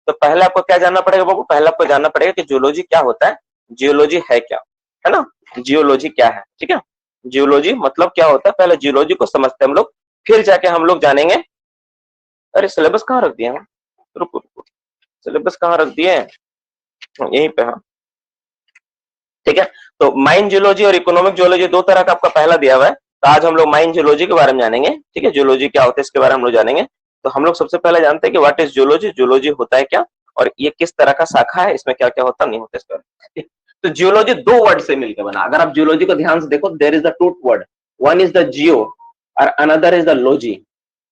तो पहले आपको क्या जानना पड़ेगा बाबू, पहले आपको जानना पड़ेगा कि जियोलॉजी क्या होता है, जियोलॉजी है क्या, है ना, जियोलॉजी क्या है, ठीक है। जियोलॉजी मतलब क्या होता है, पहले जियोलॉजी को समझते हैं हम लोग, फिर जाके हम लोग जानेंगे। अरे सिलेबस कहाँ रख दिए हैं, रुको रुको, सिलेबस कहाँ रख दिए हैं, यहीं पे, हाँ ठीक है। तो माइन जियोलॉजी और इकोनॉमिक जियोलॉजी दो तरह का आपका पहला दिया हुआ है। तो आज हम लोग माइन जियोलॉजी के बारे में जानेंगे, ठीक है, जियोलॉजी क्या होता है इसके बारे में हम लोग जानेंगे। तो हम लोग सबसे पहले जानते हैं कि व्हाट इज जियोलॉजी, जियोलॉजी होता है क्या, और ये किस तरह का शाखा है, इसमें क्या क्या होता नहीं होता इस पर। तो जियोलॉजी दो वर्ड से मिलकर बना, अगर आप जियोलॉजी को ध्यान से देखो, there is the two word, one is the Jio और अनदर इज द लॉजी,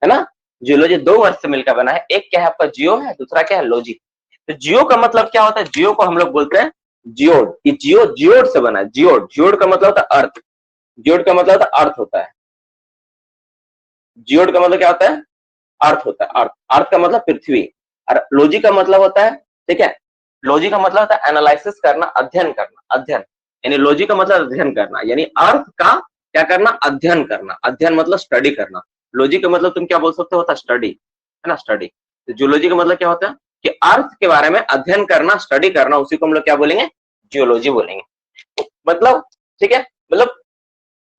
है ना। जियोलॉजी दो वर्ड से मिलकर बना है, एक क्या है आपका जियो है, दूसरा क्या है लॉजी। तो जियो का मतलब क्या होता है, जियो को हम लोग बोलते हैं जियोड, ये जियो जियोड से बना है, जियोड, जियोड का मतलब होता है अर्थ, जियोड का मतलब होता है अर्थ होता है, जियोड का मतलब क्या होता है, अर्थ होता है, अर्थ, अर्थ का मतलब पृथ्वी, और लॉजी का मतलब होता है, ठीक है, लॉजी का मतलब होता है एनालिसिस करना, अध्ययन करना, अध्ययन, यानी लॉजी का मतलब अध्ययन करना, यानी अर्थ का क्या करना, अध्ययन करना, अध्ययन मतलब स्टडी करना। लॉजी का मतलब तुम क्या बोल सकते हो, होता स्टडी, है ना, स्टडी। तो जियोलॉजी का मतलब क्या होता है कि अर्थ के बारे में अध्ययन करना, स्टडी करना, उसी को हम लोग क्या बोलेंगे, जियोलॉजी बोलेंगे। मतलब ठीक है, मतलब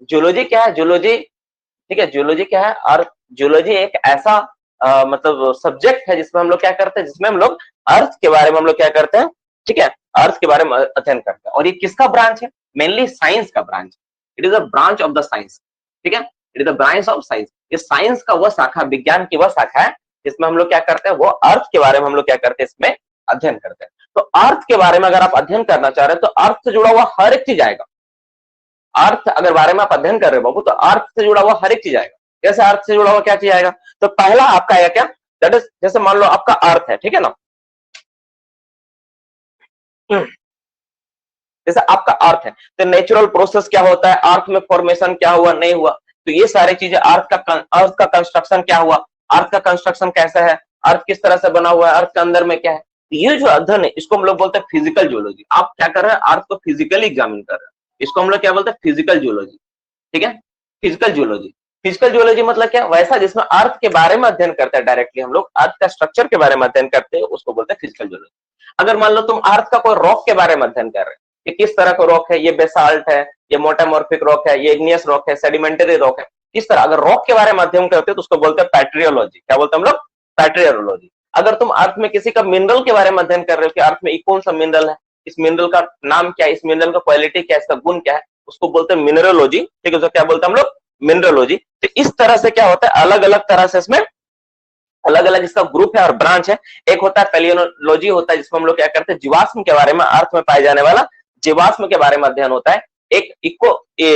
जियोलॉजी क्या है, जियोलॉजी, ठीक है, जियोलॉजी क्या है, और जियोलॉजी एक ऐसा मतलब सब्जेक्ट है जिसमें हम लोग क्या करते हैं, जिसमें हम लोग अर्थ के बारे में हम लोग क्या करते हैं, ठीक है, अर्थ के बारे में अध्ययन करते हैं। और ये किसका ब्रांच है, मेनली साइंस का branch, it is a branch of the science, ठीक है, it is a branch of science. ये साइंस का वह शाखा, विज्ञान की वह शाखा है जिसमें हम लोग क्या करते हैं, वो अर्थ के बारे में हम लोग क्या करते हैं, इसमें अध्ययन करते हैं। तो अर्थ के बारे में अगर आप अध्ययन करना चाह रहे हैं तो अर्थ से जुड़ा हुआ हर एक चीज आएगा। अर्थ अगर बारे में आप अध्ययन कर रहे हो बाबू, तो अर्थ से जुड़ा हुआ हर एक चीज आएगा। जैसे अर्थ से जुड़ा हुआ क्या चीज आएगा, तो पहला आपका आएगा क्या, दैट इज, जैसे मान लो आपका अर्थ है, ठीक है ना, जैसे आपका अर्थ है, तो नेचुरल प्रोसेस क्या होता है, अर्थ में फॉर्मेशन क्या हुआ नहीं हुआ, तो ये सारी चीजें, अर्थ का कंस्ट्रक्शन क्या हुआ, अर्थ का कंस्ट्रक्शन कैसा है, अर्थ किस तरह से बना हुआ है, अर्थ के अंदर में क्या है, तो ये जो अध्ययन है इसको हम लोग बोलते हैं फिजिकल जियोलॉजी। आप क्या कर रहे हैं, अर्थ को फिजिकली एग्जामिन कर रहे हैं, इसको हम लोग क्या बोलते हैं, फिजिकल जियोलॉजी, ठीक है, फिजिकल जियोलॉजी। फिजिकल जियोलॉजी मतलब क्या, वैसा जिसमें अर्थ के बारे में अध्ययन करते हैं, डायरेक्टली हम लोग अर्थ का स्ट्रक्चर के बारे में अध्ययन करते हैं, उसको बोलते हैं फिजिकल जियोलॉजी। अगर मान लो तुम अर्थ का कोई रॉक के बारे में अध्ययन कर रहे हैं, ये किस तरह का रॉक है, ये बेसाल्ट है, ये मोटामॉर्फिक रॉक है, ये इग्नियस रॉक है, सेडिमेंटरी रॉक है, इस तरह अगर रॉक के बारे में अध्ययन करते हो तो उसको बोलते हैं पैट्रियोलॉजी। क्या बोलते हैं हम लोग, पैट्रियोलॉजी। अगर तुम अर्थ में किसी का मिनरल के बारे में अध्ययन कर रहे हो कि अर्थ में कौन सा मिनरल है, इस मिनरल का नाम क्या है, इस मिनरल का क्वालिटी क्या है, इसका गुण क्या है, उसको बोलते हैं मिनरलोजी, ठीक है, उसको क्या बोलते हैं हम लोग, मिनरलोजी। तो इस तरह से क्या होता है, अलग अलग तरह से इसमें अलग अलग इसका ग्रुप है और ब्रांच है। एक होता है पेलियोलॉजी, होता है जिसमें हम लोग क्या करते हैं, जीवाश्म के बारे में, अर्थ में पाए जाने वाला जीवाश्म के बारे में अध्ययन होता है। एक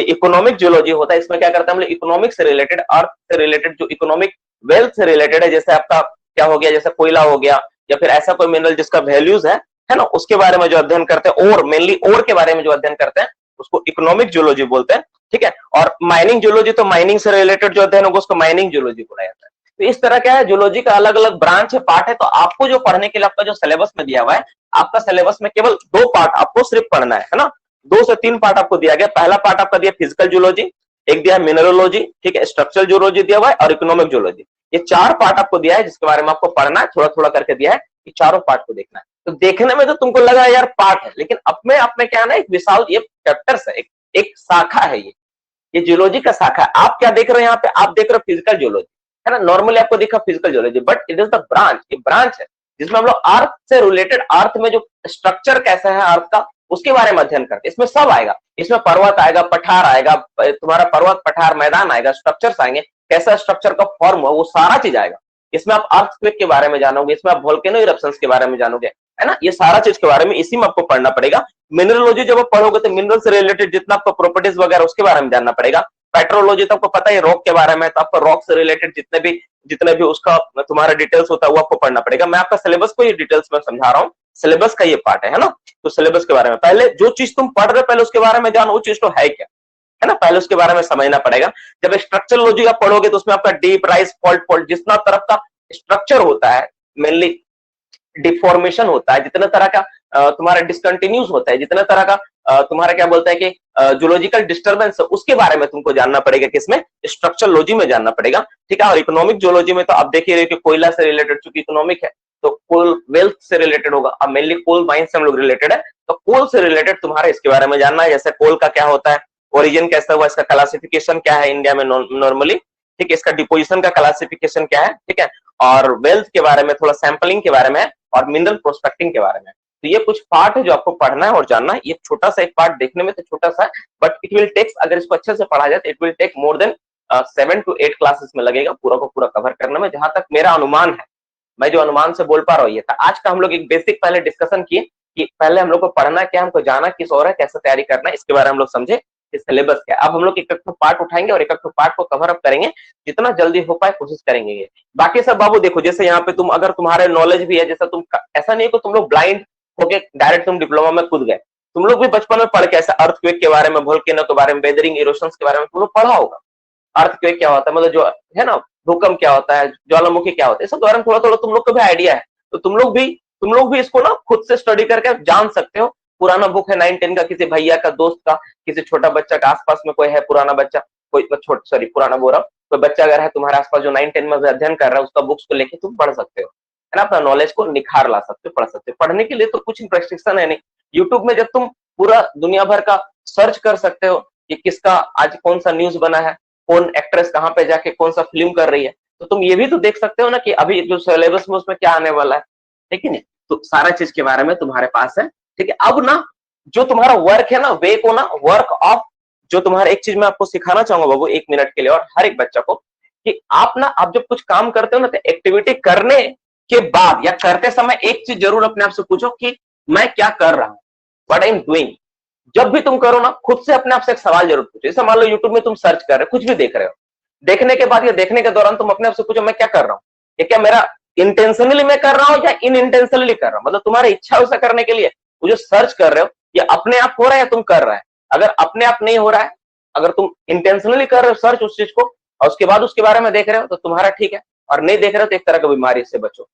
इकोनॉमिक जियोलॉजी होता है, इसमें क्या करते हैं हम लोग, इकोनॉमिक से रिलेटेड, अर्थ से रिलेटेड, जो इकोनॉमिक वेल्थ से रिलेटेड है, जैसे आपका क्या हो गया, जैसे कोयला हो गया, या फिर ऐसा कोई मिनरल जिसका वैल्यूज है ना, उसके बारे में जो अध्ययन करते हैं, और मेनली और के बारे में जो अध्ययन करते हैं उसको इकोनॉमिक जियोलॉजी बोलते हैं, ठीक है। और माइनिंग जियोलॉजी, तो माइनिंग से रिलेटेड जो अध्ययन होगा उसको माइनिंग जियोलॉजी बोला जाता है। तो इस तरह क्या है, जियोलॉजी का अलग अलग ब्रांच है, पार्ट है। तो आपको जो पढ़ने के लिए आपका जो सिलेबस में दिया हुआ है, आपका सिलेबस में केवल दो पार्ट आपको सिर्फ पढ़ना है ना, 2 से 3 पार्ट आपको दिया गया। पहला पार्ट आपका दिया फिजिकल जियोलॉजी, एक दिया मिनरलोजी, ठीक है, स्ट्रक्चरल जियोलॉजी दिया हुआ है, और इकोनॉमिक जियोलॉजी। ये 4 पार्ट आपको दिया है जिसके बारे में आपको पढ़ना है, थोड़ा थोड़ा करके दिया है, ये चारों पार्ट को देखना है। तो देखने में तो तुमको लगा यार पार्ट है, लेकिन अपने क्या है ना, एक विशाल ये चैप्टर्स है, एक शाखा है, ये जियोलॉजी का शाखा है। आप क्या देख रहे हो यहाँ पे, आप देख रहे हो फिजिकल जियोलॉजी, है ना, नॉर्मली आपको दिखा physical geology, but it is the branch, ये ब्रांच है जिसमें हम लोग अर्थ से रिलेटेड, अर्थ में जो स्ट्रक्चर कैसा है अर्थ का, उसके बारे में अध्ययन करते हैं। इसमें सब आएगा, इसमें पर्वत आएगा, पठार आएगा, तुम्हारा पर्वत पठार मैदान आएगा, स्ट्रक्चर्स आएंगे, कैसा स्ट्रक्चर का फॉर्म हो, वो सारा चीज आएगा। इसमें आप अर्थक्वेक के बारे में जानोगे, इसमें आप वोल्केनो इरप्शंस के बारे में जानोगे, है ना, ये सारा चीज के बारे में इसी में आपको पढ़ना पड़ेगा। मिनरलोजी जब आप पढ़ोगे तो मिनरल से रिलेटेड जितना आपको प्रॉपर्टीज वगैरह उसके बारे में जानना पड़ेगा। पेट्रोलॉजी तो आपको पता है रॉक के बारे में, तो आपको रॉक से रिलेटेड जितने भी उसका तुम्हारा डिटेल्स होता है वो आपको पढ़ना पड़ेगा। मैं आपका सिलेबस को ये डिटेल्स में समझा रहा हूँ, सिलेबस का ये पार्ट है ना। तो सिलेबस के बारे में पहले जो चीज तुम पढ़ रहे हो पहले उसके बारे में जानो, वो चीज तो है क्या, है ना, पहले उसके बारे में समझना पड़ेगा। जब स्ट्रक्चरल लॉजिक आप पढ़ोगे तो उसमें आपका डीप, राइज, फॉल्ट, जितना तरह का स्ट्रक्चर होता है, मेनली डिफॉर्मेशन होता है, जितना तरह का तुम्हारा डिसकंटिन्यूस होता है, जितना तरह का तुम्हारा क्या बोलता है कि जूलॉजिकल डिस्टर्बेंस, उसके बारे में तुमको जानना पड़ेगा, किसमें, स्ट्रक्चर लॉजी में जानना पड़ेगा, ठीक है। और इकोनॉमिक जियोलॉजी में तो आप देखिए कि कोयला से रिलेटेड चूंकि इकोनॉमिक है तो कोल वेल्थ से रिलेटेड होगा। अब मेनली कोल माइन से हम लोग रिलेटेड है, तो कोल से रिलेटेड तुम्हारे इसके बारे में जानना है, जैसे कोल का क्या होता है, ओरिजिन कैसा हुआ, इसका क्लासिफिकेशन क्या है इंडिया में नॉर्मली, ठीक है, इसका डिपोजिशन का क्लासिफिकेशन क्या है, ठीक है, और वेल्थ के बारे में थोड़ा सैंपलिंग के बारे में और मिनरल प्रोस्पेक्टिंग के बारे में। तो ये कुछ पार्ट है जो आपको पढ़ना है और जानना है। ये छोटा सा एक पार्ट देखने में तो छोटा सा है, बट इट विल टेक्स, अगर इसको अच्छे से पढ़ा जाए तो it will take more than 7 to 8 classes में लगेगा पूरा को पूरा कवर करने में, जहां तक मेरा अनुमान है, मैं जो अनुमान से बोल पा रहा हूँ ये था। आज का हम लोग एक बेसिक पहले डिस्कशन किए कि पहले हम लोग को पढ़ना क्या, हमको जाना किस और है, कैसे तैयारी करना है, इसके बारे में हम लोग समझे कि सिलेबस क्या है। अब हम लोग एक एक पार्ट उठाएंगे और एक एक पार्ट को कवर अप करेंगे, जितना जल्दी हो पाए कोशिश करेंगे। ये बाकी सब बाबू देखो, जैसे यहाँ पे तुम, अगर तुम्हारे नॉलेज भी है, जैसा तुम, ऐसा नहीं कि तुम लोग ब्लाइंड होके डायरेक्ट तुम डिप्लोमा में कूद गए, तुम लोग भी बचपन में पढ़ के ऐसा अर्थक्वेक के बारे में, वोल्केनो के बारे में, वेदरिंग इरोशंस के बारे में तुम लोग पढ़ा होगा। अर्थक्वेक क्या होता है, मतलब जो है ना, भूकंप क्या होता है, ज्वालामुखी क्या होता है, इस सब बारे में थोड़ा थोड़ा तुम लोग को भी आइडिया है। तो तुम लोग भी इसको ना खुद से स्टडी करके जान सकते हो। पुराना बुक है 9-10 का, किसी भैया का, दोस्त का, किसी छोटा बच्चा का, आसपास में कोई है पुराना बच्चा, कोई सॉरी पुराना बोल रहा हूँ, कोई बच्चा अगर है तुम्हारे आसपास जो 9-10 में अध्ययन कर रहा है, उसका बुक्स को लेके तुम पढ़ सकते हो, है ना, अपना नॉलेज को निखार ला सकते हो, पढ़ सकते हो। पढ़ने के लिए तो कुछ रेस्ट्रिक्शन है नहीं। यूट्यूब में जब तुम पूरा दुनिया भर का सर्च कर सकते हो कि किसका आज कौन सा न्यूज बना है, कौन एक्ट्रेस कहाँ पे जाके कौन सा फिल्म कर रही है, तो तुम ये भी तो देख सकते हो ना कि अभी जो सिलेबस में उसमें क्या आने वाला है, ठीक है नहीं। तो सारा चीज के बारे में तुम्हारे पास है, ठीक है। अब ना जो तुम्हारा वर्क है ना, वे को ना वर्क ऑफ, जो तुम्हारा एक चीज मैं आपको सिखाना चाहूंगा बाबू 1 मिनट के लिए, और हर एक बच्चा को, कि आप जब कुछ काम करते हो ना, तो एक्टिविटी करने के बाद या करते समय एक चीज जरूर अपने आप से पूछो कि मैं क्या कर रहा हूं, व्हाट आई एम डूइंग। जब भी तुम करो ना, खुद से अपने आप से एक सवाल जरूर पूछो। जैसे मान लो यूट्यूब में तुम सर्च कर रहे हो, कुछ भी देख रहे हो, देखने के बाद या देखने के दौरान तुम अपने आप से पूछो मैं क्या कर रहा हूँ, ये क्या मेरा इंटेंशनली मैं कर रहा हूँ या इन इंटेंशनली कर रहा हूँ, मतलब तुम्हारी इच्छा उसे करने के लिए वो जो सर्च कर रहे हो, ये अपने आप हो रहा है या तुम कर रहे हैं। अगर अपने आप नहीं हो रहा है, अगर तुम इंटेंशनली कर रहे हो सर्च उस चीज को, और उसके बाद उसके बारे में देख रहे हो, तो तुम्हारा ठीक है, और नहीं देख रहे हो तो एक तरह का बीमारी से बचो।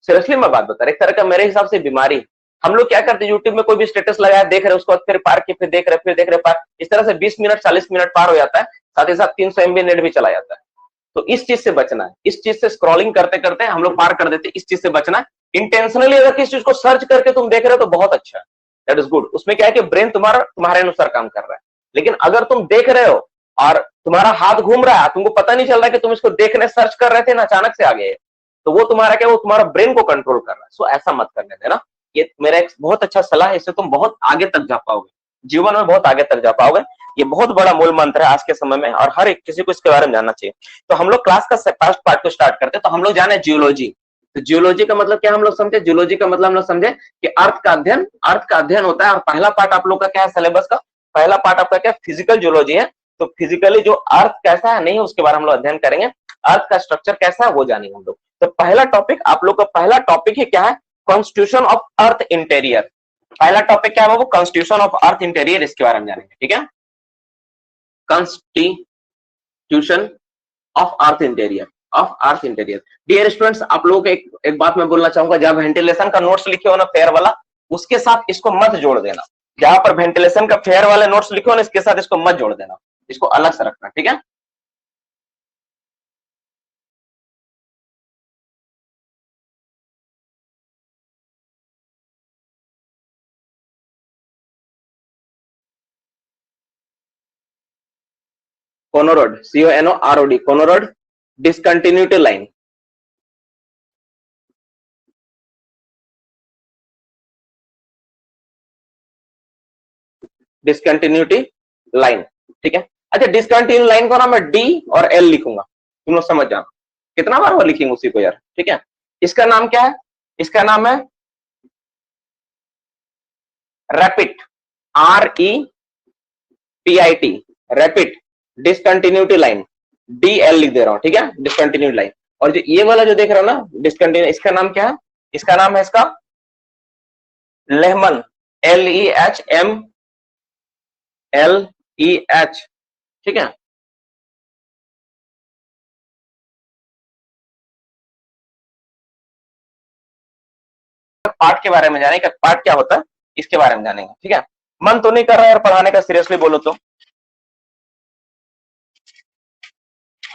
सीरियसली मैं बात बता रहा, एक तरह का मेरे हिसाब से बीमारी। हम लोग क्या करते हैं, यूट्यूब में कोई भी स्टेटस लगाया, देख रहे हैं, उसको फिर पार के, फिर देख रहे, फिर देख रहे, पार, इस तरह से 20 मिनट 40 मिनट पार हो जाता है, साथ ही साथ 300 MB नेट भी चला जाता है। तो इस चीज से बचना है, इस चीज से स्क्रॉलिंग करते करते हम लोग पार कर देते हैं, इस चीज से बचना है। इंटेंशनली अगर किसी चीज को सर्च करके तुम देख रहे हो तो बहुत अच्छा है, दैट इज गुड। उसमें क्या है कि ब्रेन तुम्हारा तुम्हारे अनुसार काम कर रहा है। लेकिन अगर तुम देख रहे हो और तुम्हारा हाथ घूम रहा है, तुमको पता नहीं चल रहा है कि तुम इसको देखने सर्च कर रहे थे ना, अचानक से आ गए, तो वो तुम्हारा क्या, वो तुम्हारा ब्रेन को कंट्रोल कर रहा है। सो ऐसा मत करने देना। ये मेरा एक बहुत अच्छा सलाह है, इससे तुम बहुत आगे तक जा पाओगे, जीवन में बहुत आगे तक जा पाओगे। ये बहुत बड़ा मूल मंत्र है आज के समय में, और हर एक किसी को इसके बारे में जानना चाहिए। तो हम लोग क्लास का फर्स्ट पार्ट को स्टार्ट करते हैं। तो हम लोग जाने जियोलॉजी। तो जियोलॉजी का मतलब क्या हम लोग समझे, जियोलॉजी का मतलब हम लोग समझे कि अर्थ का अध्ययन होता है। और पहला पार्ट आप लोग का क्या है सिलेबस का, पहला पार्ट आपका क्या, फिजिकल जियोलॉजी है। तो फिजिकली जो अर्थ कैसा है नहीं, उसके बारे में हम लोग अध्ययन करेंगे। अर्थ का स्ट्रक्चर कैसा है वो जानेंगे हम लोग। तो पहला टॉपिक आप लोग का, पहला टॉपिक है क्या है, कॉन्स्टिट्यूशन ऑफ अर्थ इंटीरियर। पहला टॉपिक क्या है वो, कॉन्स्टिट्यूशन ऑफ अर्थ इंटीरियर, इसके बारे में जानेंगे, ठीक है। Constitution of earth interior, dear students, आप लोगों को एक बात मैं बोलना चाहूंगा, जब वेंटिलेशन का नोट्स लिखे हो ना फेयर वाला, उसके साथ इसको मत जोड़ देना। जहां पर वेंटिलेशन का फेयर वाले नोट्स लिखे हो ना, इसके साथ इसको मत जोड़ देना, इसको अलग से रखना, ठीक है। कोनोरोड, CONOROD, कोनोरोड डिसकंटिन्यूटी लाइन। डिसकंटिन्यूटी लाइन, ठीक है। अच्छा, डिसकंटिन्यू लाइन को ना मैं D और L लिखूंगा, तुम लोग समझ जाओ। कितना बार वो लिखेंगे उसी को यार, ठीक है। इसका नाम क्या है, इसका नाम है rapid, REPIT, rapid discontinuity line, DL लिख दे रहा हूं, ठीक है, डिसकंटिन्यूटी लाइन। और जो ये वाला जो देख रहे हो ना डिसकंटिन्यू, इसका नाम क्या है, इसका नाम है इसका लेहमन, LEHMLEH, ठीक है। पार्ट के बारे में जानेंगे, पार्ट क्या होता है इसके बारे में जानेंगे, ठीक है। मन तो नहीं कर रहा यार पढ़ाने का, सीरियसली बोलो तो,